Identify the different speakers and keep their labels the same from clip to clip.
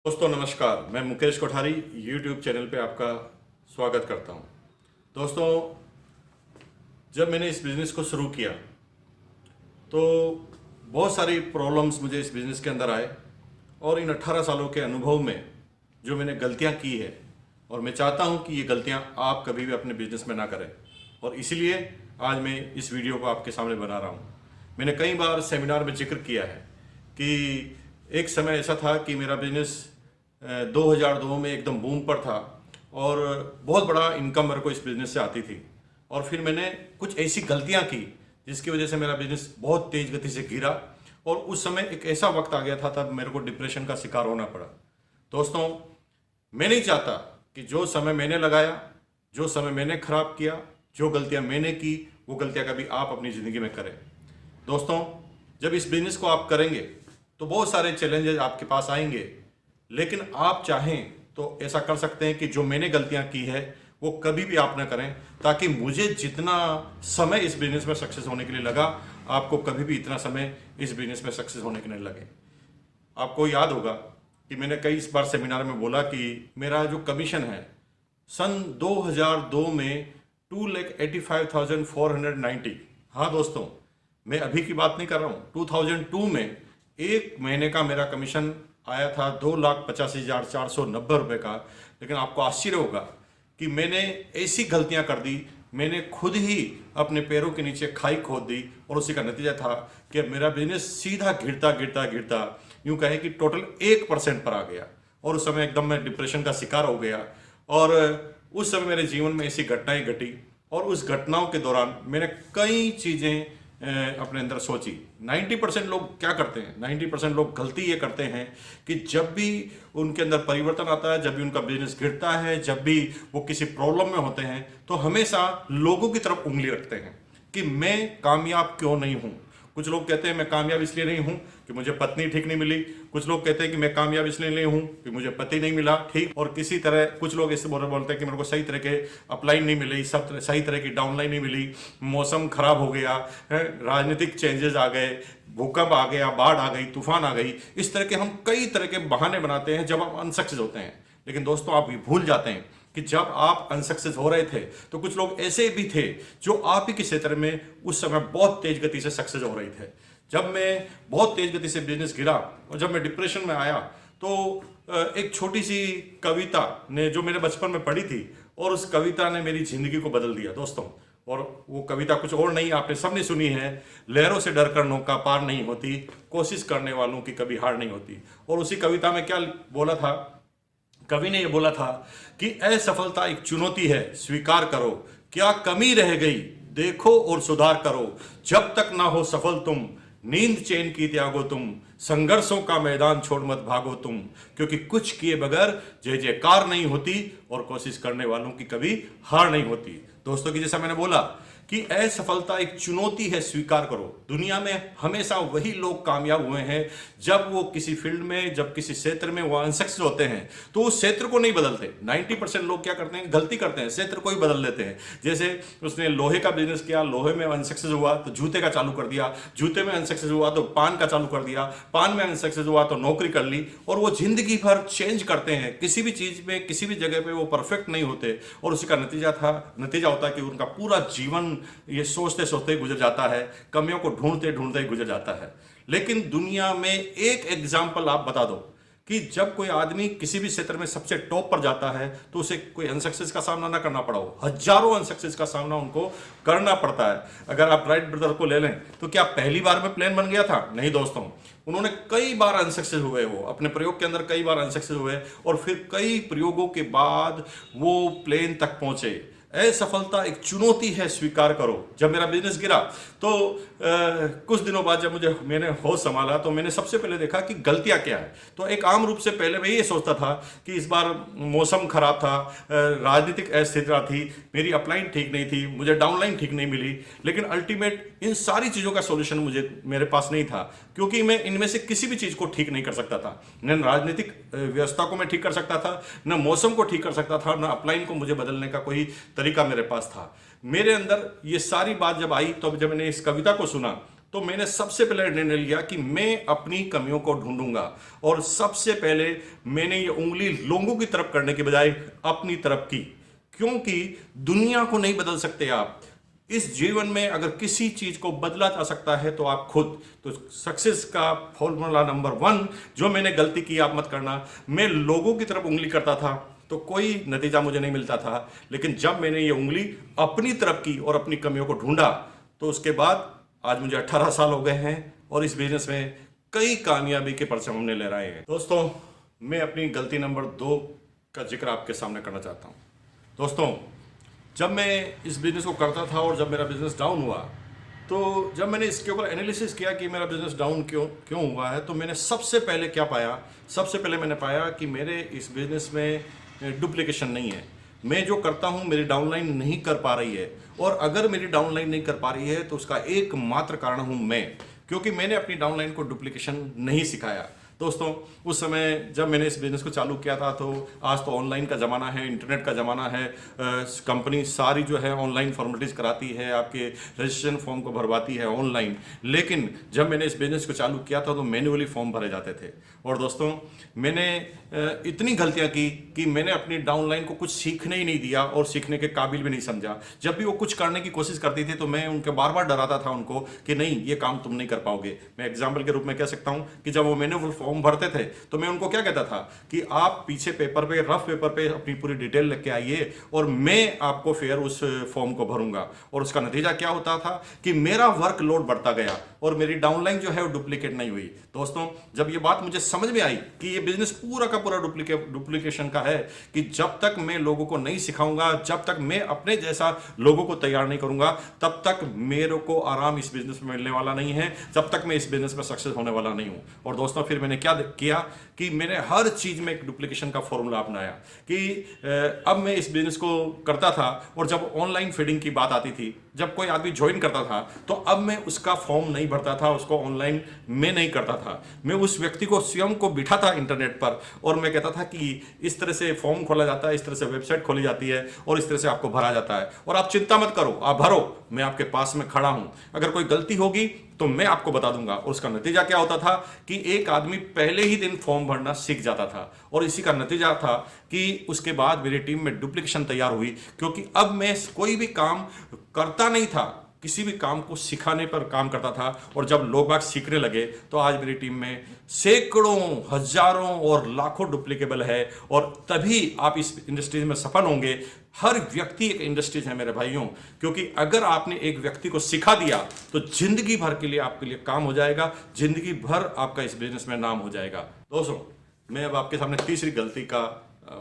Speaker 1: दोस्तों नमस्कार, मैं मुकेश कोठारी YouTube चैनल पे आपका स्वागत करता हूं। दोस्तों, जब मैंने इस बिज़नेस को शुरू किया तो बहुत सारी प्रॉब्लम्स मुझे इस बिज़नेस के अंदर आए और इन 18 सालों के अनुभव में जो मैंने गलतियां की है और मैं चाहता हूं कि ये गलतियां आप कभी भी अपने बिज़नेस में ना करें, और इसीलिए आज मैं इस वीडियो को आपके सामने बना रहा हूं। मैंने कई बार सेमिनार में जिक्र किया है कि एक समय ऐसा था कि मेरा बिज़नेस 2002 में एकदम बूम पर था और बहुत बड़ा इनकम मेरे को इस बिज़नेस से आती थी। और फिर मैंने कुछ ऐसी गलतियां की जिसकी वजह से मेरा बिज़नेस बहुत तेज़ गति से गिरा और उस समय एक ऐसा वक्त आ गया था तब मेरे को डिप्रेशन का शिकार होना पड़ा। दोस्तों, मैं नहीं चाहता कि जो समय मैंने लगाया, जो समय मैंने खराब किया, जो गलतियां मैंने की, वो गलतियां कभी आप अपनी ज़िंदगी में करें। दोस्तों, जब इस बिज़नेस को आप करेंगे तो बहुत सारे चैलेंजेस आपके पास आएंगे, लेकिन आप चाहें तो ऐसा कर सकते हैं कि जो मैंने गलतियां की है वो कभी भी आप ना करें, ताकि मुझे जितना समय इस बिज़नेस में सक्सेस होने के लिए लगा, आपको कभी भी इतना समय इस बिज़नेस में सक्सेस होने के लिए लगे। आपको याद होगा कि मैंने कई बार सेमिनार में बोला कि मेरा जो कमीशन है सन 2002 में 2,85,490। हाँ दोस्तों, मैं अभी की बात नहीं कर रहा हूँ। 2002 में एक महीने का मेरा कमीशन आया था 2,85,490 रुपये का। लेकिन आपको आश्चर्य होगा कि मैंने ऐसी गलतियां कर दी, मैंने खुद ही अपने पैरों के नीचे खाई खोद दी और उसी का नतीजा था कि मेरा बिजनेस सीधा गिरता गिरता गिरता यूं कहें कि टोटल 1% पर आ गया और उस समय एकदम मैं डिप्रेशन का शिकार हो गया। और उस समय मेरे जीवन में ऐसी घटनाएं घटी और उस घटनाओं के दौरान मैंने कई चीज़ें अपने अंदर सोची। 90% लोग क्या करते हैं, 90% लोग गलती ये करते हैं कि जब भी उनके अंदर परिवर्तन आता है, जब भी उनका बिजनेस गिरता है, जब भी वो किसी प्रॉब्लम में होते हैं, तो हमेशा लोगों की तरफ उंगली रखते हैं कि मैं कामयाब क्यों नहीं हूँ। कुछ लोग कहते हैं मैं कामयाब इसलिए नहीं हूँ कि मुझे पत्नी ठीक नहीं मिली। कुछ लोग कहते हैं कि मैं कामयाब इसलिए नहीं हूँ कि मुझे पति नहीं मिला ठीक। और किसी तरह कुछ लोग इससे बोलते हैं कि मेरे को सही तरह के अपलाइन नहीं मिली, सब सही तरह की डाउनलाइन नहीं मिली, मौसम खराब हो गया, राजनीतिक चेंजेस आ गए, भूकंप आ गया, बाढ़ आ गई, तूफान आ गई। इस तरह के हम कई तरह के बहाने बनाते हैं जब हम अनसक्सेस होते हैं। लेकिन दोस्तों, आप ये भूल जाते हैं कि जब आप अनसक्सेस हो रहे थे तो कुछ लोग ऐसे भी थे जो आप ही के क्षेत्र में उस समय बहुत तेज गति से सक्सेस हो रहे थे। जब मैं बहुत तेज गति से बिजनेस गिरा और जब मैं डिप्रेशन में आया तो एक छोटी सी कविता ने जो मैंने बचपन में पढ़ी थी और उस कविता ने मेरी जिंदगी को बदल दिया दोस्तों। और वो कविता कुछ और नहीं, आपने सबने सुनी है, लहरों से डरकर नौका पार नहीं होती, कोशिश करने वालों की कभी हार नहीं होती। और उसी कविता में क्या बोला था, कवि ने ये बोला था कि असफलता एक चुनौती है, स्वीकार करो, क्या कमी रह गई देखो और सुधार करो, जब तक ना हो सफल तुम नींद चैन की त्यागो तुम, संघर्षों का मैदान छोड़ मत भागो तुम, क्योंकि कुछ किए बगैर जय जयकार नहीं होती और कोशिश करने वालों की कभी हार नहीं होती। दोस्तों, की जैसा मैंने बोला कि असफलता एक चुनौती है, स्वीकार करो। दुनिया में हमेशा वही लोग कामयाब हुए हैं जब वो किसी फील्ड में, जब किसी क्षेत्र में वो अनसक्सेस होते हैं तो उस क्षेत्र को नहीं बदलते। 90% लोग क्या करते हैं, गलती करते हैं, क्षेत्र को ही बदल लेते हैं। जैसे उसने लोहे का बिजनेस किया, लोहे में अनसक्सेस हुआ तो जूते का चालू कर दिया, जूते में अनसक्सेस हुआ तो पान का चालू कर दिया, पान में अनसक्सेस हुआ तो नौकरी कर ली। और वो जिंदगी भर चेंज करते हैं, किसी भी चीज में, किसी भी जगह पे वो परफेक्ट नहीं होते और उसी का नतीजा होता है कि उनका पूरा जीवन ये सोचते सोचते ही गुजर जाता है, कमियों को ढूंढते ढूंढते ही गुजर जाता है। लेकिन दुनिया में एक एग्जाम्पल आप बता दो कि जब कोई आदमी किसी भी क्षेत्र में सबसे टॉप पर जाता है तो उसे कोई अनसक्सेस का सामना ना करना पड़ा हो, हजारों अनसक्सेस का सामना उनको करना पड़ता है। अगर आप राइट ब्रदर को ले लें तो क्या पहली बार में प्लेन बन गया था? नहीं दोस्तों, उन्होंने कई बार अनसक्सेस हुए, वो अपने प्रयोग के अंदर कई बार अनसक्सेस हुए और फिर कई प्रयोगों के बाद वो प्लेन तक पहुंचे। असफलता एक चुनौती है, स्वीकार करो। जब मेरा बिजनेस गिरा तो कुछ दिनों बाद जब मैंने होश संभाला तो मैंने सबसे पहले देखा कि गलतियां क्या है। तो एक आम रूप से पहले मैं ये सोचता था कि इस बार मौसम खराब था, राजनीतिक अस्थिरता थी, मेरी अपलाइन ठीक नहीं थी, मुझे डाउनलाइन ठीक नहीं मिली। लेकिन अल्टीमेट इन सारी चीज़ों का सोल्यूशन मेरे पास नहीं था, क्योंकि मैं इनमें से किसी भी चीज़ को ठीक नहीं कर सकता था। न राजनीतिक व्यवस्था को मैं ठीक कर सकता था, न मौसम को ठीक कर सकता था, न अपलाइन को मुझे बदलने का कोई तरीका मेरे पास था। मेरे अंदर ये सारी बात जब आई तो जब मैंने इस कविता को सुना तो मैंने सबसे पहले निर्णय लिया कि मैं अपनी कमियों को ढूंढूंगा, और सबसे पहले मैंने ये उंगली लोगों की तरफ करने के बजाय अपनी तरफ की, क्योंकि दुनिया को नहीं बदल सकते आप। इस जीवन में अगर किसी चीज को बदला जा सकता है तो आप खुद। तो सक्सेस का फॉर्मूला नंबर 1, जो मैंने गलती की आप मत करना। मैं लोगों की तरफ उंगली करता था तो कोई नतीजा मुझे नहीं मिलता था, लेकिन जब मैंने ये उंगली अपनी तरफ की और अपनी कमियों को ढूंढा, तो उसके बाद आज मुझे 18 साल हो गए हैं और इस बिजनेस में कई कामयाबी के परचम हमने ले रहे हैं। दोस्तों, मैं अपनी गलती नंबर 2 का जिक्र आपके सामने करना चाहता हूं। दोस्तों, जब मैं इस बिजनेस को करता था और जब मेरा बिजनेस डाउन हुआ, तो जब मैंने इसके ऊपर एनालिसिस किया कि मेरा बिजनेस डाउन क्यों हुआ है, तो मैंने सबसे पहले क्या पाया, सबसे पहले मैंने पाया कि मेरे इस बिजनेस में डुप्लीकेशन नहीं है। मैं जो करता हूं मेरी डाउनलाइन नहीं कर पा रही है, और अगर मेरी डाउनलाइन नहीं कर पा रही है तो उसका एकमात्र कारण हूं मैं, क्योंकि मैंने अपनी डाउनलाइन को डुप्लीकेशन नहीं सिखाया। दोस्तों, उस समय जब मैंने इस बिज़नेस को चालू किया था, तो आज तो ऑनलाइन का ज़माना है, इंटरनेट का ज़माना है। कंपनी सारी जो है ऑनलाइन फॉर्मेलिटीज़ कराती है, आपके रजिस्ट्रेशन फॉर्म को भरवाती है ऑनलाइन। लेकिन जब मैंने इस बिज़नेस को चालू किया था तो मैन्युअली फॉर्म भरे जाते थे। और दोस्तों, मैंने इतनी गलतियां की कि मैंने अपनी डाउनलाइन को कुछ सीखने ही नहीं दिया और सीखने के काबिल भी नहीं समझा। जब भी वो कुछ करने की कोशिश करती थी तो मैं उनके बार बार डराता था उनको कि नहीं, ये काम तुम नहीं कर पाओगे। मैं एग्जाम्पल के रूप में कह सकता हूँ कि जब वो मैन्युअल फॉर्म भरते थे तो मैं उनको क्या कहता था कि आप पीछे पेपर पे, रफ पेपर पे अपनी पूरी डिटेल लिख के आइए और मैं आपको फिर उस फॉर्म को भरूंगा। और उसका नतीजा क्या होता था कि मेरा वर्कलोड बढ़ता गया और मेरी डाउनलाइन जो है वो डुप्लीकेट नहीं हुई। दोस्तों, जब ये बात मुझे समझ में आई कि ये बिजनेस पूरा का पूरा डुप्लीकेशन का है, कि जब तक मैं लोगों को नहीं सिखाऊंगा, जब तक मैं अपने जैसा लोगों को तैयार नहीं करूंगा, तब तक मेरे को आराम इस बिजनेस में मिलने वाला नहीं है, जब तक मैं इस बिजनेस में सक्सेस होने वाला नहीं हूं। और दोस्तों, फिर मैंने क्या किया कि मैंने हर चीज में एक डुप्लीकेशन का फॉर्मूला अपनाया कि अब मैं इस बिजनेस को करता था, और जब ऑनलाइन फीडिंग की बात आती थी, जब कोई आदमी ज्वाइन करता था, तो अब मैं उसका फॉर्म नहीं भरता था, उसको ऑनलाइन में नहीं करता था। मैं उस व्यक्ति को स्वयं को बिठा था इंटरनेट पर, और मैं कहता था कि इस तरह से फॉर्म खोला जाता है, इस तरह से वेबसाइट खोली जाती है, और इस तरह से आपको भरा जाता है, और आप चिंता मत करो, आप भरो, मैं आपके पास में खड़ा हूं। अगर कोई गलती होगी तो मैं आपको बता दूंगा। और उसका नतीजा क्या होता था कि एक आदमी पहले ही दिन फॉर्म भरना सीख जाता था, और इसी का नतीजा था कि उसके बाद मेरी टीम में डुप्लीकेशन तैयार हुई, क्योंकि अब मैं कोई भी काम करता नहीं था, किसी भी काम को सिखाने पर काम करता था। और जब लोग बाग सीखने लगे तो आज मेरी टीम में सैकड़ों, हजारों और लाखों डुप्लीकेबल है, और तभी आप इस इंडस्ट्रीज में सफल होंगे। हर व्यक्ति एक इंडस्ट्रीज है मेरे भाइयों, क्योंकि अगर आपने एक व्यक्ति को सिखा दिया तो जिंदगी भर के लिए आपके लिए काम हो जाएगा, जिंदगी भर आपका इस बिजनेस में नाम हो जाएगा। दोस्तों, मैं अब आपके सामने तीसरी गलती का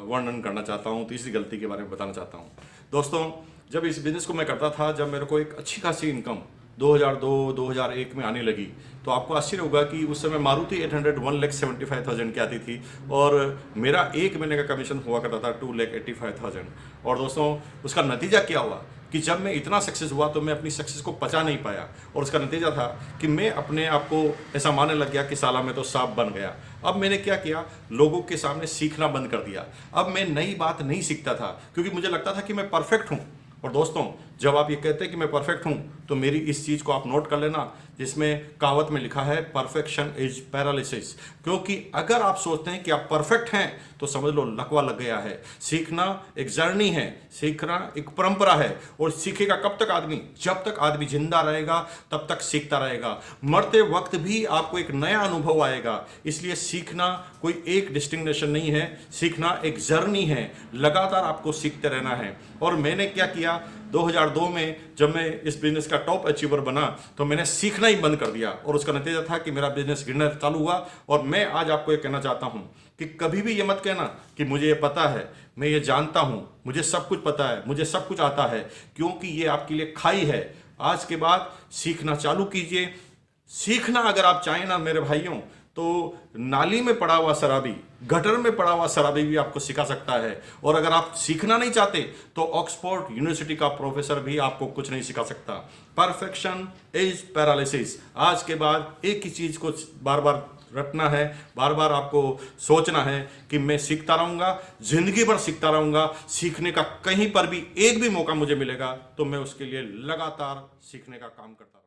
Speaker 1: वर्णन करना चाहता हूं, तीसरी गलती के बारे में बताना चाहता हूं। दोस्तों, जब इस बिजनेस को मैं करता था, जब मेरे को एक अच्छी खासी इनकम 2002-2001 में आने लगी, तो आपको आश्चर्य होगा कि उस समय मारुति 800 1,75,000 की आती थी, और मेरा एक महीने का कमीशन हुआ करता था 2,85,000। और दोस्तों, उसका नतीजा क्या हुआ कि जब मैं इतना सक्सेस हुआ तो मैं अपनी सक्सेस को पचा नहीं पाया, और उसका नतीजा था कि मैं अपने आप को ऐसा मानने लग गया कि साला मैं तो सांप बन गया। अब मैंने क्या किया, लोगों के सामने सीखना बंद कर दिया। अब मैं नई बात नहीं सीखता था, क्योंकि मुझे लगता था कि मैं परफेक्ट हूँ। और दोस्तों, जब आप ये कहते हैं कि मैं परफेक्ट हूं, तो मेरी इस चीज को आप नोट कर लेना, जिसमें कहावत में लिखा है परफेक्शन इज पैरालिसिस। क्योंकि अगर आप सोचते हैं कि आप परफेक्ट हैं तो समझ लो लकवा लग गया है। सीखना एक जर्नी है, सीखना एक परंपरा है, और सीखेगा कब तक आदमी? जब तक आदमी जिंदा रहेगा तब तक सीखता रहेगा। मरते वक्त भी आपको एक नया अनुभव आएगा। इसलिए सीखना कोई एक डेस्टिनेशन नहीं है, सीखना एक जर्नी है, लगातार आपको सीखते रहना है। और मैंने क्या किया, 2002 में जब मैं इस बिजनेस का टॉप अचीवर बना तो मैंने सीखना ही बंद कर दिया, और उसका नतीजा था कि मेरा बिजनेस गिरना चालू हुआ। और मैं आज आपको ये कहना चाहता हूं कि कभी भी ये मत कहना कि मुझे ये पता है, मैं ये जानता हूं, मुझे सब कुछ पता है, मुझे सब कुछ आता है, क्योंकि ये आपके लिए खाई है। आज के बाद सीखना चालू कीजिए। सीखना अगर आप चाहें ना मेरे भाइयों, तो नाली में पड़ा हुआ शराबी, गटर में पड़ा हुआ शराबी भी आपको सिखा सकता है। और अगर आप सीखना नहीं चाहते तो ऑक्सफोर्ड यूनिवर्सिटी का प्रोफेसर भी आपको कुछ नहीं सिखा सकता। Perfection is paralysis. आज के बाद एक ही चीज को बार बार रटना है, बार बार आपको सोचना है कि मैं सीखता रहूंगा, जिंदगी भर सीखता रहूंगा। सीखने का कहीं पर भी एक भी मौका मुझे मिलेगा तो मैं उसके लिए लगातार सीखने का काम करता रहूंगा।